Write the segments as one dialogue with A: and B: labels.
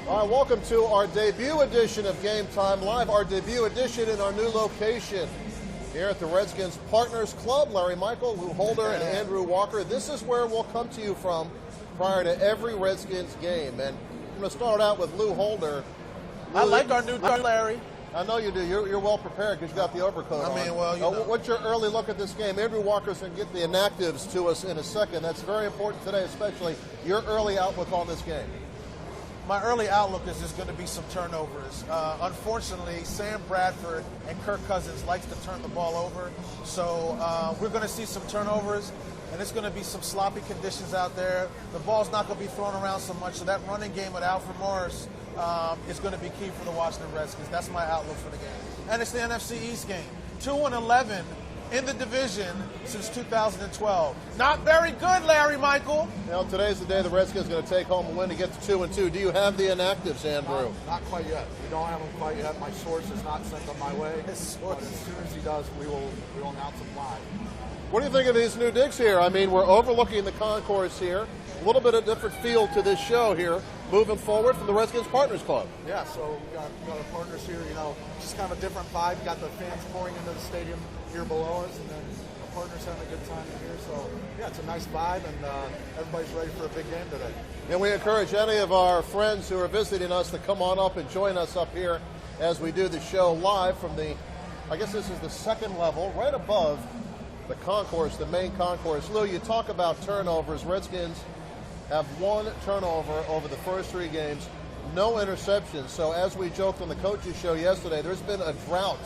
A: All right, welcome to our debut edition of Game Time Live, our debut edition in our new location here at the Redskins Partners Club. Larry Michael, Lou Holder, and Andrew Walker. This is where we'll come to you from prior to every Redskins game. And I'm going to start out with Lou Holder.
B: I like our new Larry.
A: I know you do. You're well prepared because you got the overcoat on.
B: I mean, well, you know.
A: What's your early look at this game? Andrew Walker's going to get the inactives to us in a second. That's very important today, especially your early outlook on this game.
B: My early outlook is there's going to be some turnovers. Unfortunately, Sam Bradford and Kirk Cousins likes to turn the ball over. So we're going to see some turnovers, and it's going to be some sloppy conditions out there. The ball's not going to be thrown around so much. So that running game with Alfred Morris is going to be key for the Washington Redskins. That's my outlook for the game. And it's the NFC East game. 2-11 in the division since 2012. Not very good, Larry Michael.
A: You know, today's the day the Redskins are going to take home a win to get to 2-2. Do you have the inactives, Andrew?
C: Not quite yet. We don't have them quite yet. My source has not sent them my way. But as soon as he does, we will announce them live.
A: What do you think of these new digs here? I mean, we're overlooking the concourse here. A little bit of different feel to this show here, moving forward from the Redskins Partners Club.
C: Yeah, so we got our partners here, you know, just kind of a different vibe. Got the fans pouring into the stadium here below us, and then the partners having a good time in here. So, yeah, it's a nice vibe, and everybody's ready for a big game today.
A: And we encourage any of our friends who are visiting us to come on up and join us up here as we do the show live from the, I guess this is the second level, right above the concourse, the main concourse. Lou, you talk about turnovers. Redskins have one turnover over the first three games, no interceptions. So as we joked on the coaches show yesterday, there's been a drought.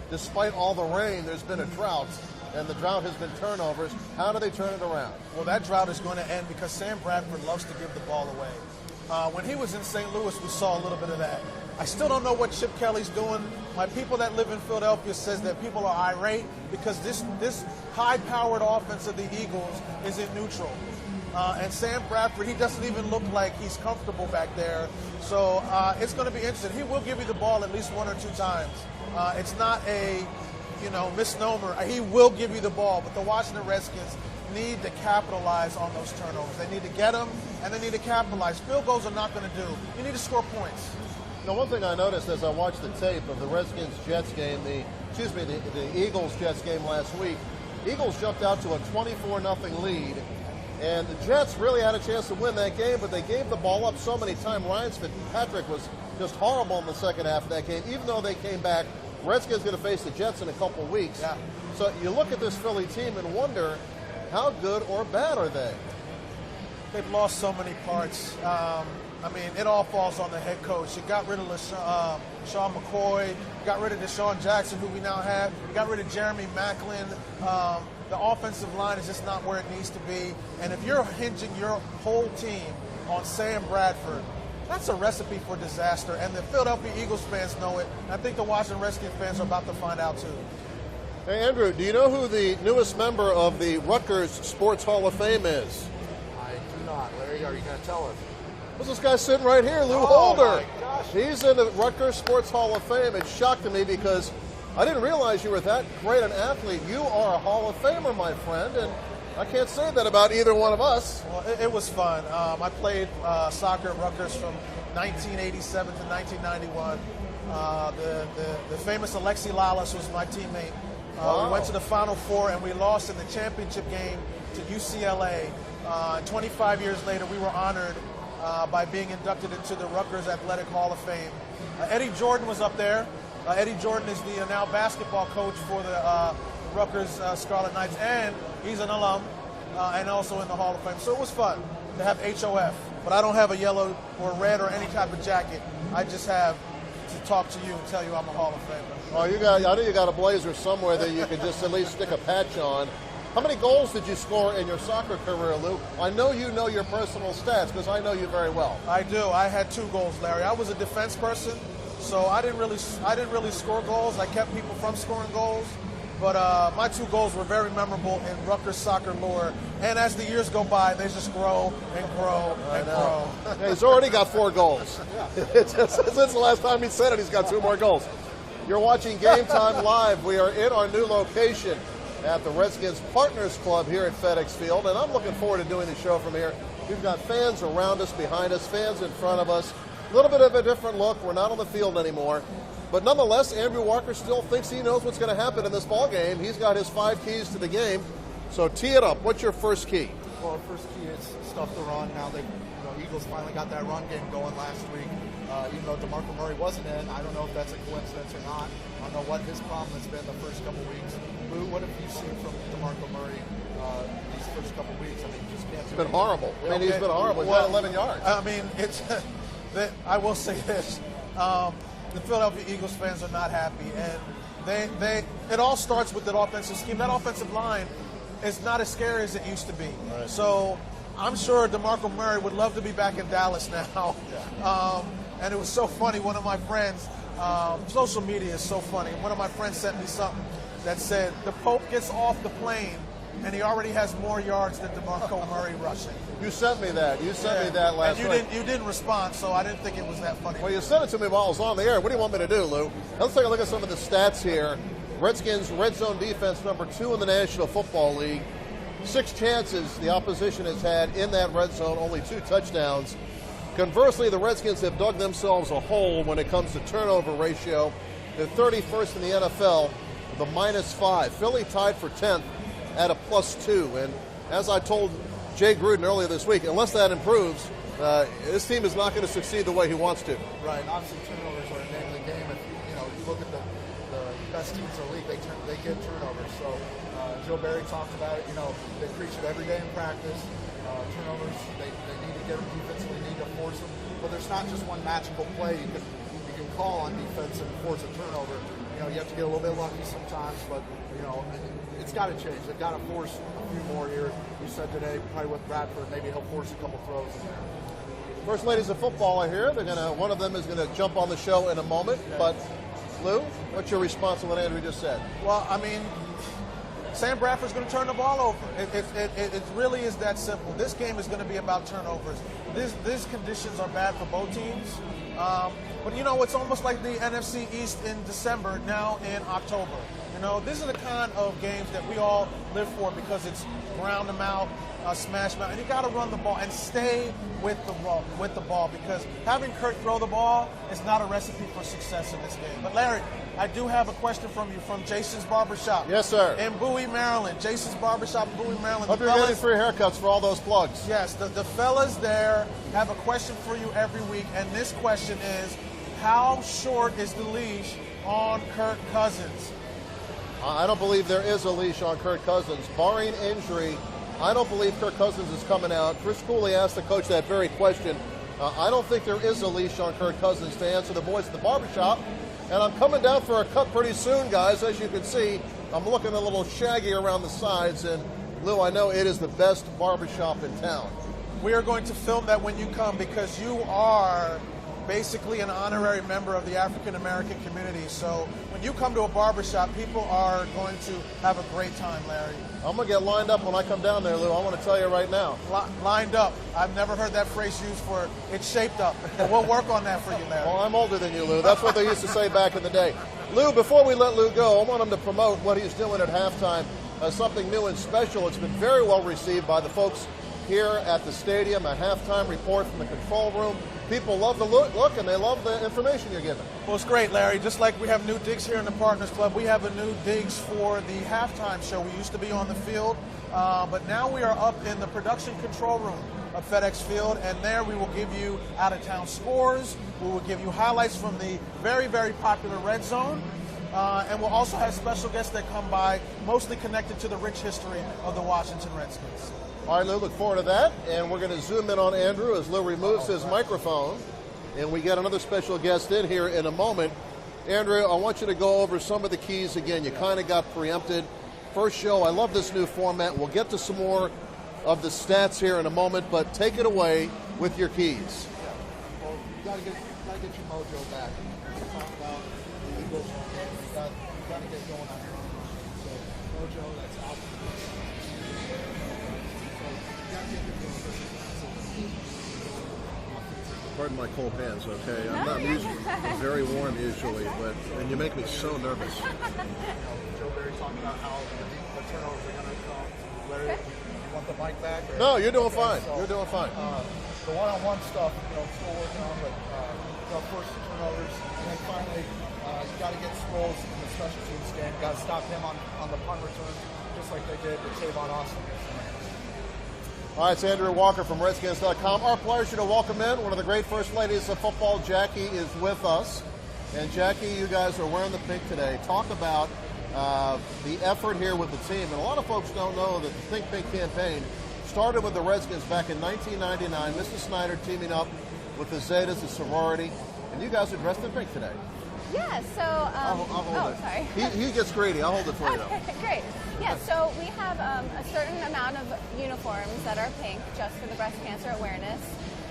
A: Despite all the rain, there's been a drought, and the drought has been turnovers. How do they turn it around?
B: Well, that drought is going to end because Sam Bradford loves to give the ball away. When he was in St. Louis, we saw a little bit of that. I still don't know what Chip Kelly's doing. My people that live in Philadelphia says that people are irate because this high-powered offense of the Eagles isn't neutral. And Sam Bradford, he doesn't even look like he's comfortable back there. So it's going to be interesting. He will give you the ball at least one or two times. It's not a, misnomer. He will give you the ball, but the Washington Redskins need to capitalize on those turnovers. They need to get them, and they need to capitalize. Field goals are not going to do. You need to score points.
A: Now, one thing I noticed as I watched the tape of the Redskins-Jets game, the Eagles-Jets game last week, Eagles jumped out to a 24-0 lead. And the Jets really had a chance to win that game, but they gave the ball up so many times. Ryan Fitzpatrick was just horrible in the second half of that game. Even though they came back, Redskins going to face the Jets in a couple of weeks.
B: Yeah.
A: So you look at this Philly team and wonder, how good or bad are they?
B: They've lost so many parts. It all falls on the head coach. You got rid of Sean McCoy, got rid of Deshaun Jackson, who we now have, you got rid of Jeremy Maclin. The offensive line is just not where it needs to be. And if you're hinging your whole team on Sam Bradford, that's a recipe for disaster. And the Philadelphia Eagles fans know it. And I think the Washington Redskins fans are about to find out too.
A: Hey, Andrew, do you know who the newest member of the Rutgers Sports Hall of Fame is?
C: I do not. Larry, are you going to tell us?
A: What's this guy sitting right here, Lou Holder?
C: My gosh.
A: He's in the Rutgers Sports Hall of Fame. It shocked me because I didn't realize you were that great an athlete. You are a Hall of Famer, my friend, and I can't say that about either one of us.
B: Well, it was fun. I played soccer at Rutgers from 1987 to 1991. The famous Alexi Lalas was my teammate.
A: Wow.
B: We went to the Final Four, and we lost in the championship game to UCLA. 25 years later, we were honored by being inducted into the Rutgers Athletic Hall of Fame. Eddie Jordan was up there. Eddie Jordan is the now basketball coach for the Rutgers Scarlet Knights, and he's an alum and also in the Hall of Fame. So it was fun to have HOF, but I don't have a yellow or red or any type of jacket. I just have to talk to you and tell you I'm a Hall of Famer.
A: Oh, I know you got a blazer somewhere that you can just at least stick a patch on. How many goals did you score in your soccer career, Lou? I know you know your personal stats because I know you very well.
B: I do. I had 2 goals, Larry. I was a defense person, so I didn't really score goals. I kept people from scoring goals, but my 2 goals were very memorable in Rutgers soccer lore. And as the years go by, they just grow and grow and grow.
A: Yeah, he's already got 4 goals. Since the last time he said it, he's got 2 more goals. You're watching Game Time Live. We are in our new location at the Redskins Partners Club here at FedExField, and I'm looking forward to doing the show from here. We've got fans around us, behind us, fans in front of us. A little bit of a different look. We're not on the field anymore. But nonetheless, Andrew Walker still thinks he knows what's going to happen in this ball game. He's got his 5 keys to the game. So tee it up. What's your first key?
C: Well, our first key is stuff the run. Now Eagles finally got that run game going last week. Even though DeMarco Murray wasn't in, I don't know if that's a coincidence or not. I don't know what his problem has been the first couple weeks. Lou, what have you seen from DeMarco Murray these first couple weeks? I mean, you just can't.
A: It's been horrible. I mean, he's been horrible. He's got 11 yards.
B: I mean, it's. I will say this: the Philadelphia Eagles fans are not happy, and it all starts with that offensive scheme. That offensive line is not as scary as it used to be.
A: Right.
B: So I'm sure DeMarco Murray would love to be back in Dallas now. Yeah. And it was so funny. One of my friends, social media is so funny. One of my friends sent me something that said the Pope gets off the plane and he already has more yards than DeMarco Murray rushing.
A: You sent me that. You sent me that last
B: night.
A: night.
B: You didn't respond, so I didn't think it was that funny.
A: Well, you sent it to me while I was on the air. What do you want me to do, Lou? Let's take a look at some of the stats here. Redskins red zone defense number 2 in the National Football League. 6 chances the opposition has had in that red zone, only 2 touchdowns. Conversely, the Redskins have dug themselves a hole when it comes to turnover ratio. They're 31st in the NFL, with a -5. Philly tied for 10th at a +2. And as I told Jay Gruden earlier this week, unless that improves, this team is not going to succeed the way he wants to.
C: Right, and obviously turnovers are a name of the game. If you look at the best teams in the league, they get turnovers. So Joe Barry talked about it. They preach it every day in practice. Turnovers, they need to get them defensively, they need to force them. But there's not just one magical play you can call on defense and force a turnover. You have to get a little bit lucky sometimes, but it's got to change. They've got to force a few more here. You said today, probably with Bradford, maybe he'll force a couple throws in there.
A: First ladies of football are here. One of them is gonna jump on the show in a moment. But Lou, what's your response to what Andrew just said?
B: Well, I mean, Sam Bradford's going to turn the ball over. It really is that simple. This game is going to be about turnovers. These conditions are bad for both teams. But it's almost like the NFC East in December, now in October. These are the kind of games that we all live for because it's ground them out, smash them out, and you got to run the ball and stay with the ball because having Kurt throw the ball is not a recipe for success in this game. But Larry, I do have a question from you from Jason's Barbershop.
A: Yes, sir.
B: In Bowie, Maryland. Jason's Barbershop in Bowie, Maryland.
A: Hope you're getting free haircuts for all those plugs.
B: Yes, the fellas there have a question for you every week, and this question is, how short is the leash on Kirk Cousins?
A: I don't believe there is a leash on Kirk Cousins. Barring injury, I don't believe Kirk Cousins is coming out. Chris Cooley asked the coach that very question. I don't think there is a leash on Kirk Cousins to answer the boys at the barbershop. And I'm coming down for a cut pretty soon, guys. As you can see, I'm looking a little shaggy around the sides. And Lou, I know it is the best barbershop in town.
B: We are going to film that when you come because you are basically an honorary member of the African American community. So when you come to a barbershop, people are going to have a great time, Larry.
A: I'm going to get lined up when I come down there, Lou. I want to tell you right now.
B: Lined up. I've never heard that phrase used for it's shaped up. But we'll work on that for you, Larry.
A: Well, I'm older than you, Lou. That's what they used to say back in the day. Lou, before we let Lou go, I want him to promote what he's doing at halftime, something new and special. It's been very well received by the folks here at the stadium, a halftime report from the control room. People love the look and they love the information you're giving.
B: Well, it's great, Larry. Just like we have new digs here in the Partners Club, we have a new digs for the halftime show. We used to be on the field, but now we are up in the production control room of FedExField, and there we will give you out-of-town scores. We will give you highlights from the very, very popular Red Zone. And we'll also have special guests that come by, mostly connected to the rich history of the Washington Redskins.
A: All right, Lou, look forward to that. And we're going to zoom in on Andrew as Lou removes his microphone. And we get another special guest in here in a moment. Andrew, I want you to go over some of the keys again. You kind of got preempted. First show, I love this new format. We'll get to some more of the stats here in a moment, but take it away with your keys.
C: Yeah. Well, you got to get your mojo back. Talk about the Eagles. You got to get going on your own. So mojo, that's out.
A: Pardon my cold hands, okay? I'm very warm usually, and you make me so nervous.
C: Joe Barry talking about how the turnovers are going to come. Larry, you want the mic back?
A: No, you're doing fine.
C: So,
A: you're doing fine.
C: the one-on-one stuff, still working on, but first turnovers, and then finally, you got to get Sproles in the special teams game. Got to stop him on the punt return, just like they did with Tavon Austin.
A: All right, it's Andrew Walker from Redskins.com. Our pleasure to welcome in one of the great first ladies of football. Jackie is with us. And Jackie, you guys are wearing the pink today. Talk about the effort here with the team. And a lot of folks don't know that the Think Pink campaign started with the Redskins back in 1999. Mrs. Snyder teaming up with the Zetas, the sorority. And you guys are dressed in pink today.
D: Yeah, so...
A: I'll hold it.
D: Sorry.
A: He gets greedy. I'll hold it for you, though.
D: Great. Yeah, so we have a certain amount of uniforms that are pink just for the breast cancer awareness.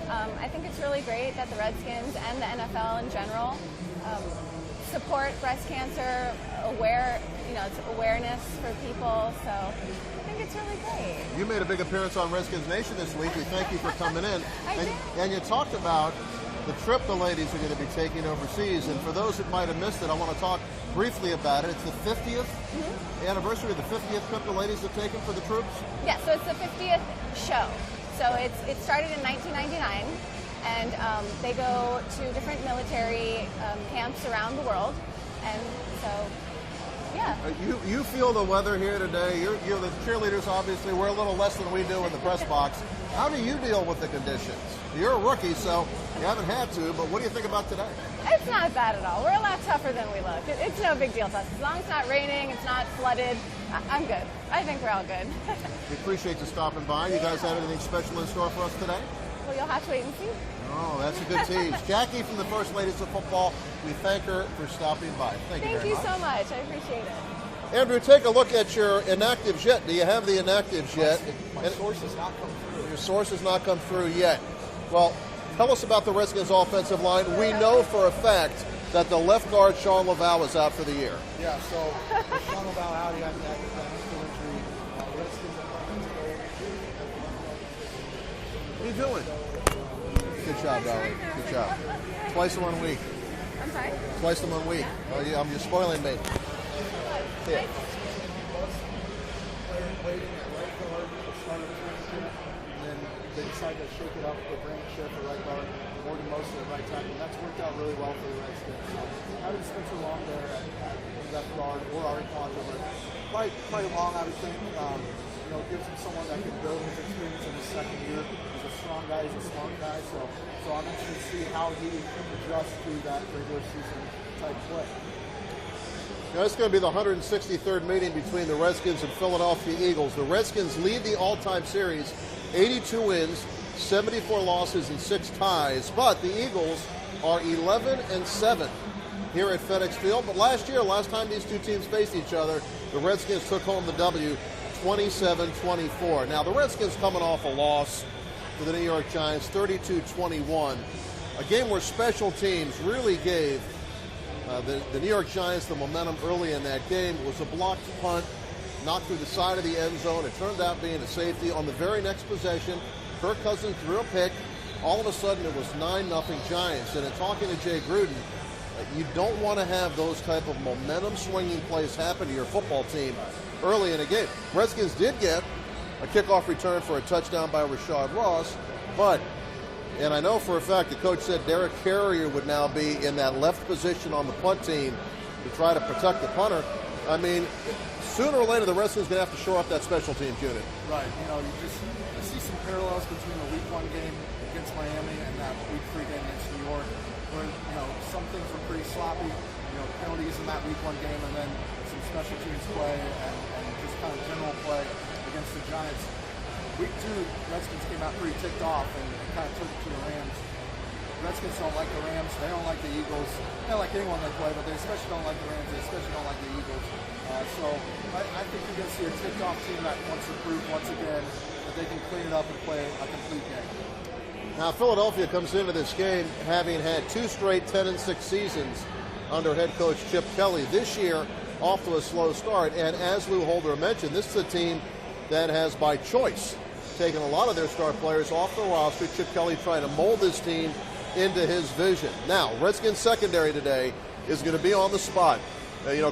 D: I think it's really great that the Redskins and the NFL in general support breast cancer it's awareness for people. So I think it's really great.
A: You made a big appearance on Redskins Nation this week. We thank you for coming in.
D: I did.
A: And you talked about the trip the ladies are going to be taking overseas. And for those that might have missed it, I want to talk briefly about it. It's the 50th anniversary of the 50th trip the ladies have taken for the troops.
D: Yeah, so it's the 50th show. So it started in 1999, and they go to different military camps around the world. And so, yeah.
A: You feel the weather here today. You're the cheerleaders, obviously. We're a little less than we do in the press box. How do you deal with the conditions? You're a rookie, so you haven't had to, but what do you think about today?
D: It's not bad at all. We're a lot tougher than we look. It's no big deal to us. As long as it's not raining, it's not flooded, I'm good. I think we're all good.
A: We appreciate you stopping by. You guys have anything special in store for us today?
D: Well, you'll have to wait and see.
A: Oh, that's a good tease. Jackie from the First Ladies of Football, we thank her for stopping by. Thank you very much.
D: Thank you so much. I appreciate it.
A: Andrew, take a look at your inactives yet. Do you have the inactives yet?
C: My source has not come through.
A: Your source has not come through yet. Well, tell us about the Redskins offensive line. We know for a fact that the left guard, Sean Laval, is out for the year.
C: Yeah, so with Sean Laval out, he had that ankle injury. Redskins
A: What are you doing? Good job, Valerie. Good job. Twice in 1 week.
D: I'm sorry?
A: Twice in 1 week. Oh, yeah, you're spoiling me. Yeah.
C: waiting at right guard to start a training, and then they decided to shake it up with Brandon Schiff at right guard, Morgan Mosley at right tackle, and that's worked out really well for the Redskins. So having Spencer Long there at left guard or Ari Quanto, but quite long, I would think. Gives him someone that can build his experience in his second year. He's a strong guy, he's a smart guy, so I'm interested to see how he adjusts to that regular season type play.
A: Now, it's going to be the 163rd meeting between the Redskins and Philadelphia Eagles. The Redskins lead the all-time series, 82 wins, 74 losses, and 6 ties. But the Eagles are 11-7 here at FedExField. But last time these two teams faced each other, the Redskins took home the W, 27-24. Now, the Redskins coming off a loss to the New York Giants, 32-21. A game where special teams really gave the New York Giants the momentum early in that game. It was a blocked punt, knocked through the side of the end zone. It turned out being a safety. On the very next possession, Kirk Cousins threw a pick. All of a sudden, it was 9-0 Giants. And in talking to Jay Gruden, you don't want to have those type of momentum-swinging plays happen to your football team early in a game. Redskins did get a kickoff return for a touchdown by Rashad Ross, and I know for a fact the coach said Derek Carrier would now be in that left position on the punt team to try to protect the punter. I mean, sooner or later the Redskins are going to have to shore up that special teams unit.
C: Right. You see some parallels between the Week 1 game against Miami and that Week 3 game against New York, where some things were pretty sloppy. Penalties in that Week 1 game, and then some special teams play and just kind of general play against the Giants. Week 2, Redskins came out pretty ticked off and kind of took it to the Rams. Redskins don't like the Rams. They don't like the Eagles. They don't like anyone they play, but they especially don't like the Rams. They especially don't like the Eagles. So I think you're going to see a ticked off team that wants to prove once again that they can clean it up and play a complete game.
A: Now, Philadelphia comes into this game having had 2 straight 10-6 seasons under head coach Chip Kelly. This year, off to a slow start, and as Lou Holder mentioned, this is a team that has, by choice, taken a lot of their star players off the roster. Chip Kelly trying to mold this team into his vision. Now, Redskins secondary today is going to be on the spot.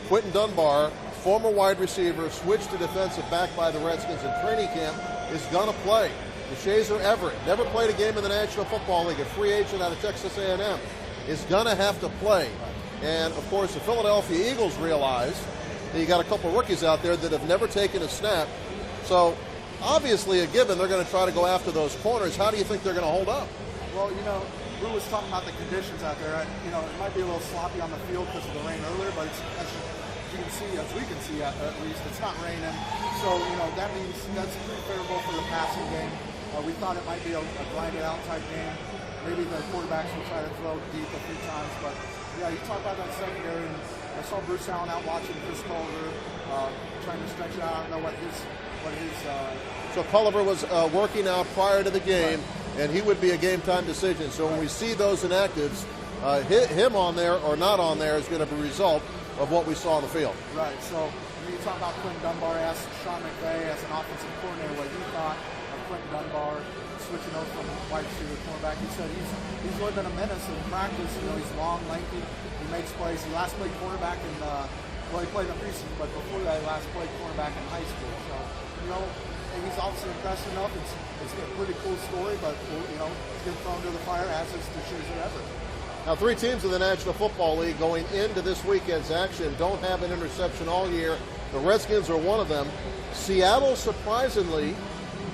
A: Quentin Dunbar, former wide receiver, switched to defensive back by the Redskins in training camp, is going to play. DeShazer Everett, never played a game in the National Football League, a free agent out of Texas A&M, is going to have to play. And, of course, the Philadelphia Eagles realize that you got a couple rookies out there that have never taken a snap. So, obviously, a given, they're going to try to go after those corners. How do you think they're going to hold up?
C: Well, Lou was talking about the conditions out there. It might be a little sloppy on the field because of the rain earlier, but as we can see at least, it's not raining. So, that means that's pretty favorable for the passing game. We thought it might be a grinded out type game. Maybe the quarterbacks will try to throw deep a few times, but yeah, you talk about that secondary, and I saw Bruce Allen out watching Chris Culver, trying to stretch it out. I don't know what his
A: So Culver was working out prior to the game, and he would be a game-time decision. So when we see those inactives, him on there or not on there is going to be a result of what we saw on the field.
C: Right. So when you talk about Quentin Dunbar, asked Sean McVay as an offensive coordinator what he thought of Quentin Dunbar switching over from wide receiver to cornerback. He said he's really been a menace in practice. He's long, lanky. He makes plays. He last played cornerback in he played in the preseason, but before that, he last played cornerback in high school. So he's obviously impressed enough. It's a pretty cool story, but he's been thrown to the fire as is DeShazer Everett.
A: Now, 3 teams in the National Football League going into this weekend's action don't have an interception all year. The Redskins are one of them. Seattle, surprisingly,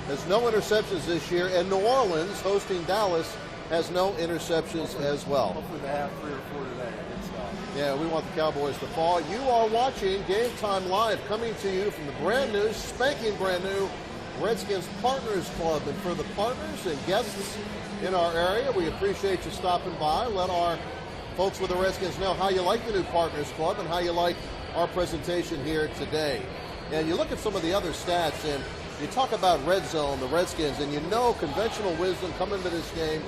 A: has no interceptions this year, and New Orleans, hosting Dallas, has no interceptions as well.
C: Hopefully they have 3 or 4 today against Dallas.
A: Yeah, we want the Cowboys to fall. You are watching Game Time Live, coming to you from the brand new, spanking brand new Redskins Partners Club. And for the partners and guests in our area, we appreciate you stopping by. Let our folks with the Redskins know how you like the new Partners Club and how you like our presentation here today. And you look at some of the other stats, and you talk about red zone, the Redskins, and conventional wisdom coming to this game,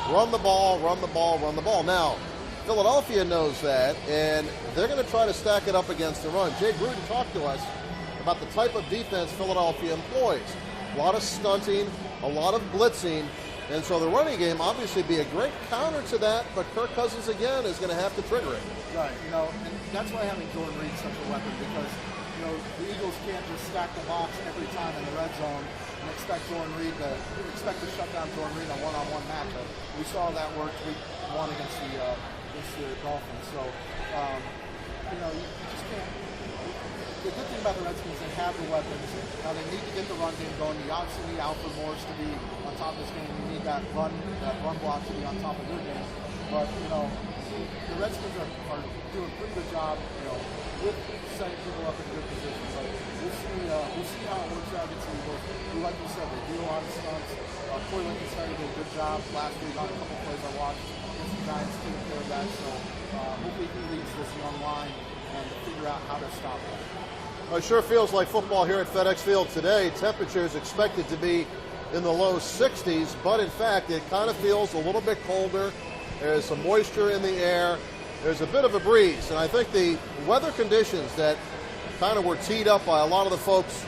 A: run the ball, run the ball, run the ball. Now, Philadelphia knows that, and they're going to try to stack it up against the run. Jay Gruden talked to us about the type of defense Philadelphia employs. A lot of stunting, a lot of blitzing, and so the running game obviously be a great counter to that, but Kirk Cousins, again, is going to have to trigger it.
C: Right, and that's why having Jordan Reed such a weapon, because the Eagles can't just stack the box every time in the red zone and expect to shut down Jordan Reed in a one-on-one matchup. We saw that work week 1 against the Dolphins. So, you just can't. The good thing about the Redskins, they have the weapons. Now they need to get the run game going. You obviously need Alfred Morris to be on top of this game. You need that run block to be on top of your game. But the Redskins are doing a pretty good job, with setting people up in good positions. But we'll see how it works out against the Eagles. Like you said, they do a lot of stunts. Corey Lincoln started to do a good job last week on a couple plays I watched against the Giants, taking care of that. So hopefully he leads this young line and to figure out how to stop them.
A: Well, it sure feels like football here at FedExField today. Temperature is expected to be in the low 60s, but in fact, it kind of feels a little bit colder. There's some moisture in the air. There's a bit of a breeze, and I think the weather conditions that kind of were teed up by a lot of the folks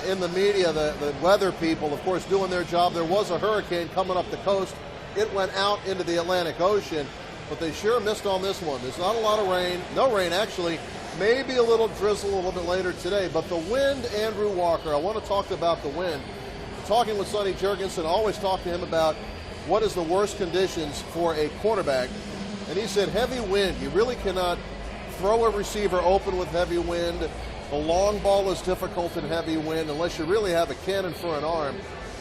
A: in the media, the weather people, of course, doing their job. There was a hurricane coming up the coast. It went out into the Atlantic Ocean, but they sure missed on this one. There's not a lot of rain. No rain, actually. Maybe a little drizzle a little bit later today. But the wind, Andrew Walker, I want to talk about the wind. Talking with Sonny Jurgensen, always talk to him about what is the worst conditions for a quarterback. And he said heavy wind. You really cannot throw a receiver open with heavy wind. The long ball is difficult in heavy wind unless you really have a cannon for an arm.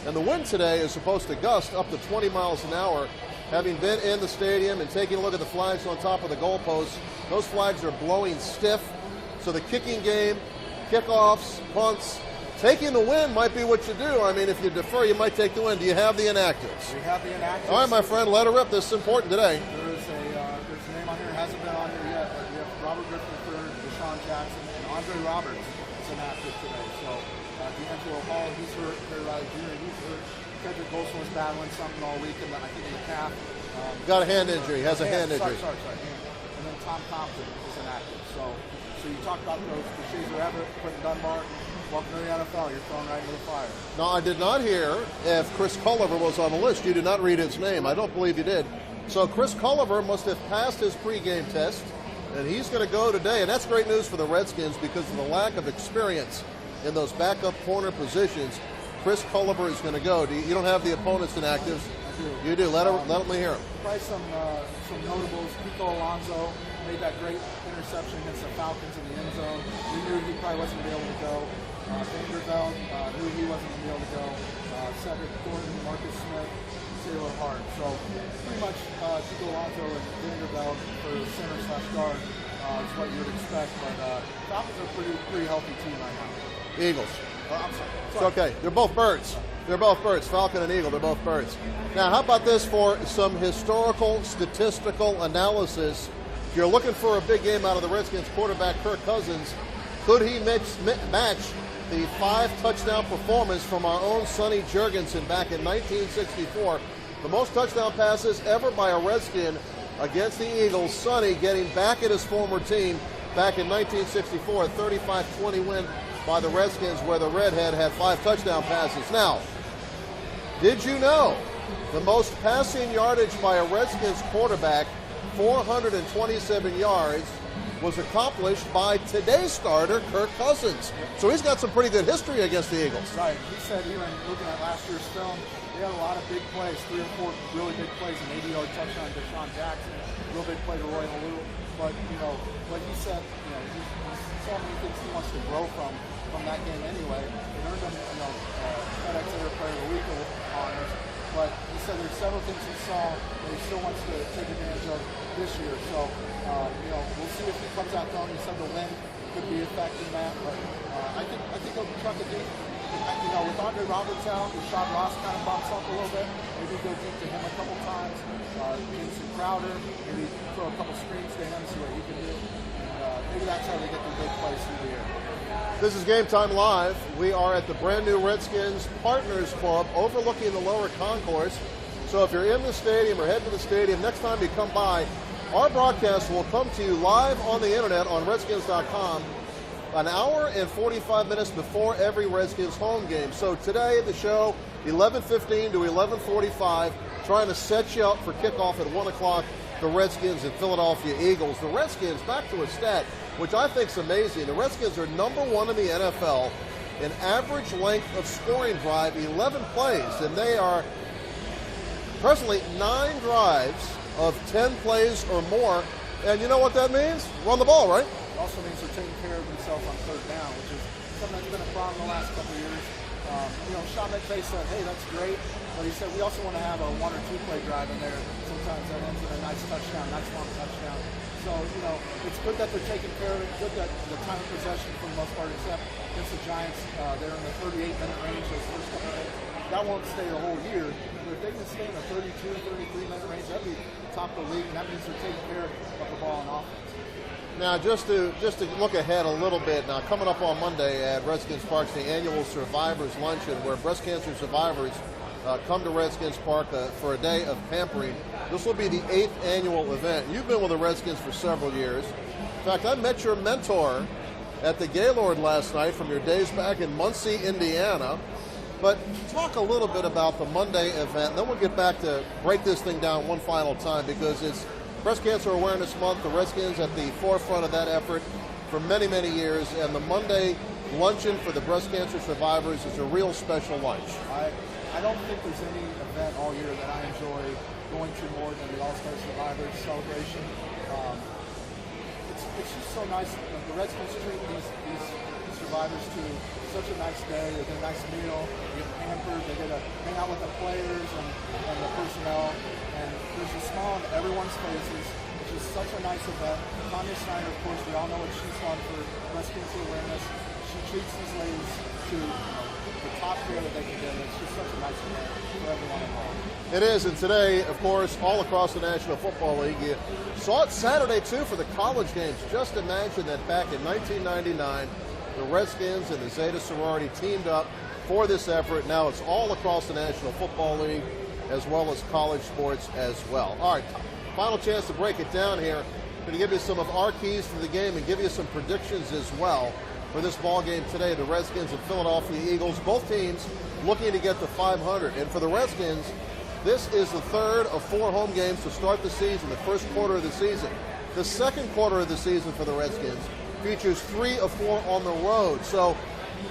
A: And the wind today is supposed to gust up to 20 miles an hour. Having been in the stadium and taking a look at the flags on top of the goalposts, those flags are blowing stiff. So the kicking game, kickoffs, punts, taking the win might be what you do. I mean, if you defer, you might take the win. Do you have the inactives?
C: We have the inactives.
A: All right, my friend, let her rip. This is important today.
C: There's a name on here that hasn't been on here yet, but we have Robert Griffin III, Deshaun Jackson, and Andre Roberts is inactive today. So D'Angelo Hall, he's hurt. Terry Riley Jr., he's hurt. Cedric Golson was battling something all week, I think in the calf.
A: Got a hand injury. Has a hand injury.
C: Sorry. And then Tom Compton is inactive. So you talk about those, DeShazer Everett, Quentin Dunbar. Welcome to the NFL. You're thrown right into the fire.
A: No, I did not hear if Chris Culliver was on the list. You did not read his name. I don't believe you did. So Chris Culliver must have passed his pregame test, and he's going to go today. And that's great news for the Redskins because of the lack of experience in those backup corner positions. Chris Culliver is going to go. You don't have the opponents in actives.
C: I do.
A: You do. Let me hear them.
C: Probably some notables. Kiko Alonso made that great interception against the Falcons in the end zone. We knew he probably wasn't going to be able to go. Vanderbilt knew he wasn't going to be able to go. Cedric Gordon, Marcus Smith, Taylor Hart. So pretty much Kiko Alonso and Vanderbilt for center/guard is what you would expect. But Falcons are a pretty healthy team right now.
A: Eagles.
C: I'm sorry.
A: It's okay. They're both birds. They're both birds. Falcon and Eagle, they're both birds. Now, how about this for some historical, statistical analysis? If you're looking for a big game out of the Redskins quarterback, Kirk Cousins, could he match the 5-touchdown performance from our own Sonny Jurgensen back in 1964? The most touchdown passes ever by a Redskin against the Eagles. Sonny getting back at his former team back in 1964, a 35-20 win by the Redskins, where the Redhead had 5 touchdown passes. Now, did you know the most passing yardage by a Redskins quarterback, 427 yards, was accomplished by today's starter, Kirk Cousins? So he's got some pretty good history against the Eagles.
C: Right. He said, even looking at last year's film, they had a lot of big plays, 3 or 4 really big plays, an 80-yard touchdown to Deshaun Jackson, real big play to Roy Halou. But, like he said, he so many things he wants to grow from that game anyway. He earned him, FedExField Player of the Week honors. But he said there's several things he saw that he still wants to take advantage of this year. So, we'll see if he comes out throwing. He said the wind could be affecting that, but I think he'll truck it deep. With Andre Roberts out, Rashad Ross kind of bumps up a little bit. Maybe go deep to him a couple times. Jameson Crowder, maybe throw a couple screens to him, see what he can do. Maybe that's how they get the big plays through the air.
A: This is Game Time Live. We are at the brand new Redskins Partners Club overlooking the lower concourse. So if you're in the stadium or head to the stadium, next time you come by, our broadcast will come to you live on the internet on Redskins.com an hour and 45 minutes before every Redskins home game. So today, the show, 11:15 to 11:45, trying to set you up for kickoff at 1 o'clock, the Redskins and Philadelphia Eagles. The Redskins, back to a stat, which I think is amazing. The Redskins are #1 in the NFL in average length of scoring drive, 11 plays, and they are presently 9 drives of 10 plays or more. And you know what that means? Run the ball, right?
C: It also means they're taking care of themselves on 3rd down, which is something that's been a problem the last couple of years. Sean McVay said, hey, that's great, but he said we also want to have a 1 or 2 play drive in there. Sometimes that ends in a nice touchdown, nice long touchdown. So, it's good that they're taking care of it, good that the time of possession for the most part, except against the Giants, they're in the 38-minute range those first couple of minutes. That won't stay the whole year, but if they can stay in the 32, 33-minute range, that'd be top of the league, and that means they're taking care of the ball on offense.
A: Now, just to look ahead a little bit, now coming up on Monday at Redskins Park, the annual Survivors Luncheon, where breast cancer survivors come to Redskins Park for a day of pampering. This will be the 8th annual event. You've been with the Redskins for several years. In fact, I met your mentor at the Gaylord last night from your days back in Muncie, Indiana. But talk a little bit about the Monday event, and then we'll get back to break this thing down one final time, because it's Breast Cancer Awareness Month. The Redskins at the forefront of that effort for many, many years, and the Monday luncheon for the breast cancer survivors is a real special lunch.
C: I don't think there's any event all year that I enjoy going to more than the All-Star Survivors celebration. It's just so nice. The Redskins treat these survivors to such a nice day. They get a nice meal, they get pampered, they get to hang out with the players and the personnel. And there's a smile on everyone's faces. It's just such a nice event. Tanya Snyder, of course, we all know what she's done for breast cancer awareness. She treats these ladies to the top care that they can get. It's just such a nice event for everyone involved.
A: It is, and today, of course, all across the National Football League, you saw it Saturday, too, for the college games. Just imagine that back in 1999, the Redskins and the Zeta sorority teamed up for this effort. Now it's all across the National Football League, as well as college sports as well. All right, final chance to break it down here. I'm going to give you some of our keys to the game and give you some predictions as well for this ball game today. The Redskins and Philadelphia Eagles, both teams looking to get to 500. And for the Redskins, this is the 3rd of 4 home games to start the season, the first quarter of the season. The second quarter of the season for the Redskins features 3 of 4 on the road. So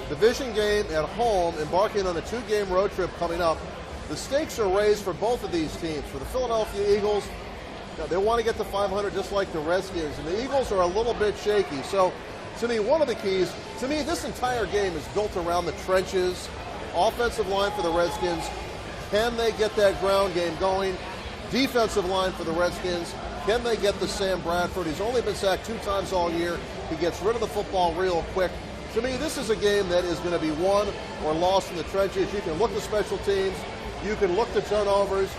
A: Division game at home, embarking on a 2-game road trip coming up. The stakes are raised for both of these teams. For the Philadelphia Eagles, they want to get to 500 just like the Redskins, and the Eagles are a little bit shaky. So, to me, one of the keys, this entire game is built around the trenches. Offensive line for the Redskins, can they get that ground game going? Defensive line for the Redskins, can they get to Sam Bradford? He's only been sacked 2 times all year. He gets rid of the football real quick. To me, this is a game that is going to be won or lost in the trenches. You can look to special teams. You can look to turnovers.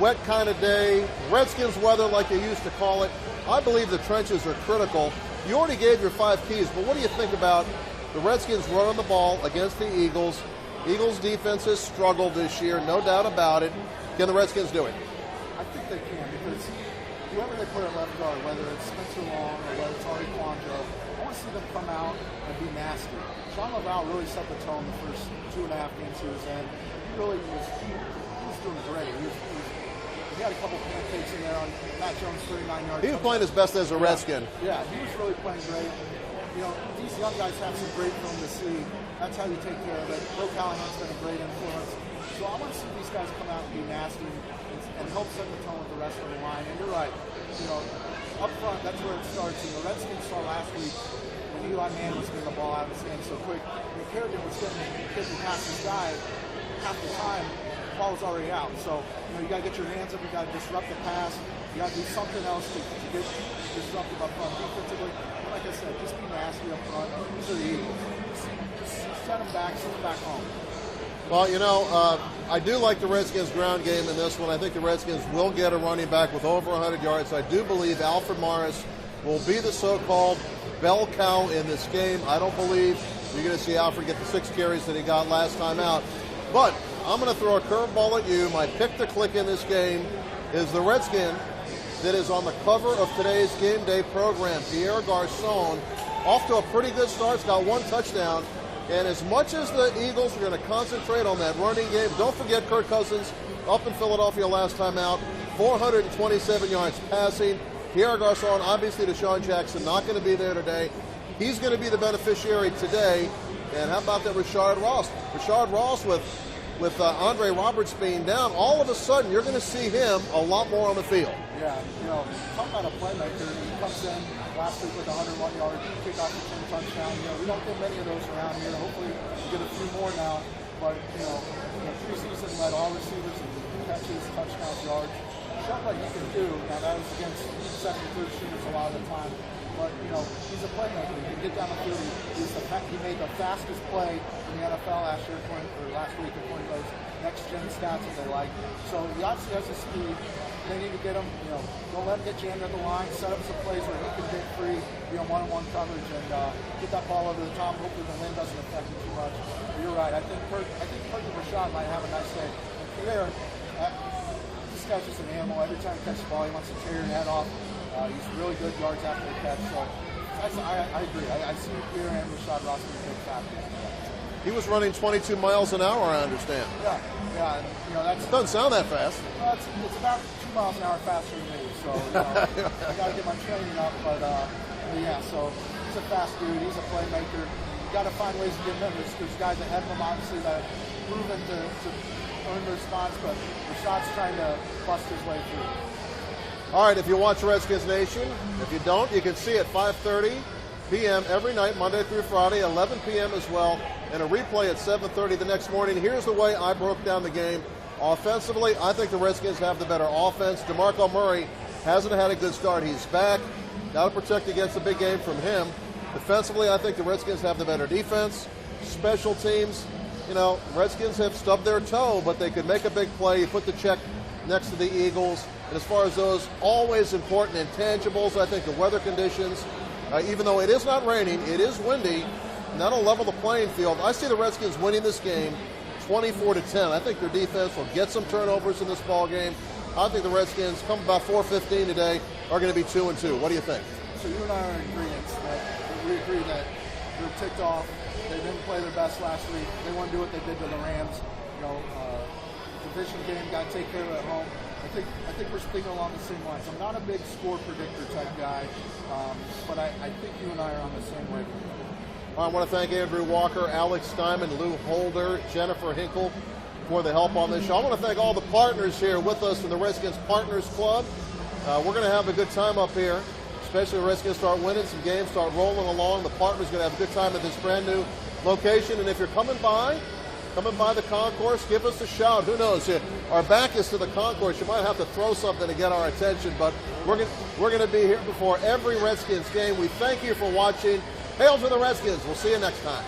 A: Wet kind of day. Redskins weather, like they used to call it. I believe the trenches are critical. You already gave your 5 keys, but what do you think about the Redskins running the ball against the Eagles? Eagles defense has struggled this year, no doubt about it. Can the Redskins do it?
C: I think they can, because whoever they put at left guard, whether it's Spencer Long or whether it's Ari Quandro, I want to see them come out and be nasty. Sean Laval really set the tone the first 2.5 games he was in. He was doing great. He had a couple pancakes in there on Matt Jones' 39 yards.
A: He was playing his best as a Redskin.
C: Yeah, he was really playing great. These young guys have some great film to see. That's how you take care of it. Bill Callahan's been a great influence. So I want to see these guys come out and be nasty and help set the tone with the rest of the line. And you're right. Up front, that's where it starts. The Redskins saw last week when Eli Mann was getting the ball out of his hand so quick. When Kerrigan was getting past his guy, half the time, the ball was already out. So, you got to get your hands up. You got to disrupt the pass. You got to do something else to get disruptive up front defensively. And like I said, just be nasty up front. These are the Eagles. Just send them back, send them back home.
A: Well, I do like the Redskins' ground game in this one. I think the Redskins will get a running back with over 100 yards. I do believe Alfred Morris will be the so-called bell cow in this game. I don't believe you're going to see Alfred get the 6 carries that he got last time out. But I'm going to throw a curveball at you. My pick to click in this game is the Redskin that is on the cover of today's game day program, Pierre Garçon. Off to a pretty good start. He's got 1 touchdown. And as much as the Eagles are going to concentrate on that running game, don't forget Kirk Cousins up in Philadelphia last time out, 427 yards passing. Pierre Garçon, obviously Deshaun Jackson, not going to be there today. He's going to be the beneficiary today. And how about that Rashard Ross? Rashard Ross with Andre Roberts being down, all of a sudden you're going to see him a lot more on the field.
C: Yeah, talk about a playmaker. He comes in last week with a 101-yard kickoff return touchdown. We don't get many of those around here. Hopefully we get a few more now. But, preseason led all receivers in catches, touchdowns, yards. Showed what he can do. Now, that was against second and third shooters a lot of the time. But, he's a playmaker. He can get down the field. He made the fastest play in the NFL last week according to those next-gen stats that they like. So he obviously has the speed. They need to get him, don't let him get jammed at the line, set up some plays where he can get free, one-on-one coverage and get that ball over the top. Hopefully the wind doesn't affect him too much. But you're right. I think Kirk and Rashad might have a nice day. And Pierre, this guy's just an animal. Every time he catches the ball, he wants to tear your head off. He's really good yards after the catch. So I agree. I see Pierre and Rashad Ross being big factors.
A: He was running 22 miles an hour, I understand.
C: Yeah, and that's
A: it doesn't sound that fast.
C: Well, it's about 2 miles an hour faster than me, so I got to get my training up. But yeah, so he's a fast dude. He's a playmaker. You got to find ways to get him. There's guys ahead of him, obviously, that have proven to earn their spots, but Rashad's trying to bust his way through.
A: All right, if you watch Redskins Nation, if you don't, you can see it 5:30 p.m. every night, Monday through Friday, 11 p.m. as well, and a replay at 7:30 the next morning. Here's the way I broke down the game. Offensively, I think the Redskins have the better offense. DeMarco Murray hasn't had a good start. He's back. Got to protect against the big game from him. Defensively, I think the Redskins have the better defense. Special teams, Redskins have stubbed their toe, but they could make a big play. You put the check next to the Eagles. And as far as those always important intangibles, I think the weather conditions, even though it is not raining, it is windy, and that'll level the playing field. I see the Redskins winning this game 24-10. I think their defense will get some turnovers in this ball game. I think the Redskins, come about 4:15 today, are going to be 2-2. What do you think?
C: So you and I are in agreement that we agree that they're ticked off. They didn't play their best last week. They want to do what they did to the Rams. Division game, got to take care of it at home. I think we're speaking along the same lines. I'm not a big score predictor type guy, but I think you and I are on the same wavelength.
A: I want to thank Andrew Walker, Alex Steinman, Lou Holder, Jennifer Hinkle for the help on this show. I want to thank all the partners here with us from the Redskins Partners Club. We're going to have a good time up here, especially the Redskins start winning some games, start rolling along. The partners are going to have a good time at this brand new location. And if you're coming by the concourse, give us a shout. Who knows? Our back is to the concourse. You might have to throw something to get our attention, but we're going to be here before every Redskins game. We thank you for watching. Hail to the Redskins. We'll see you next time.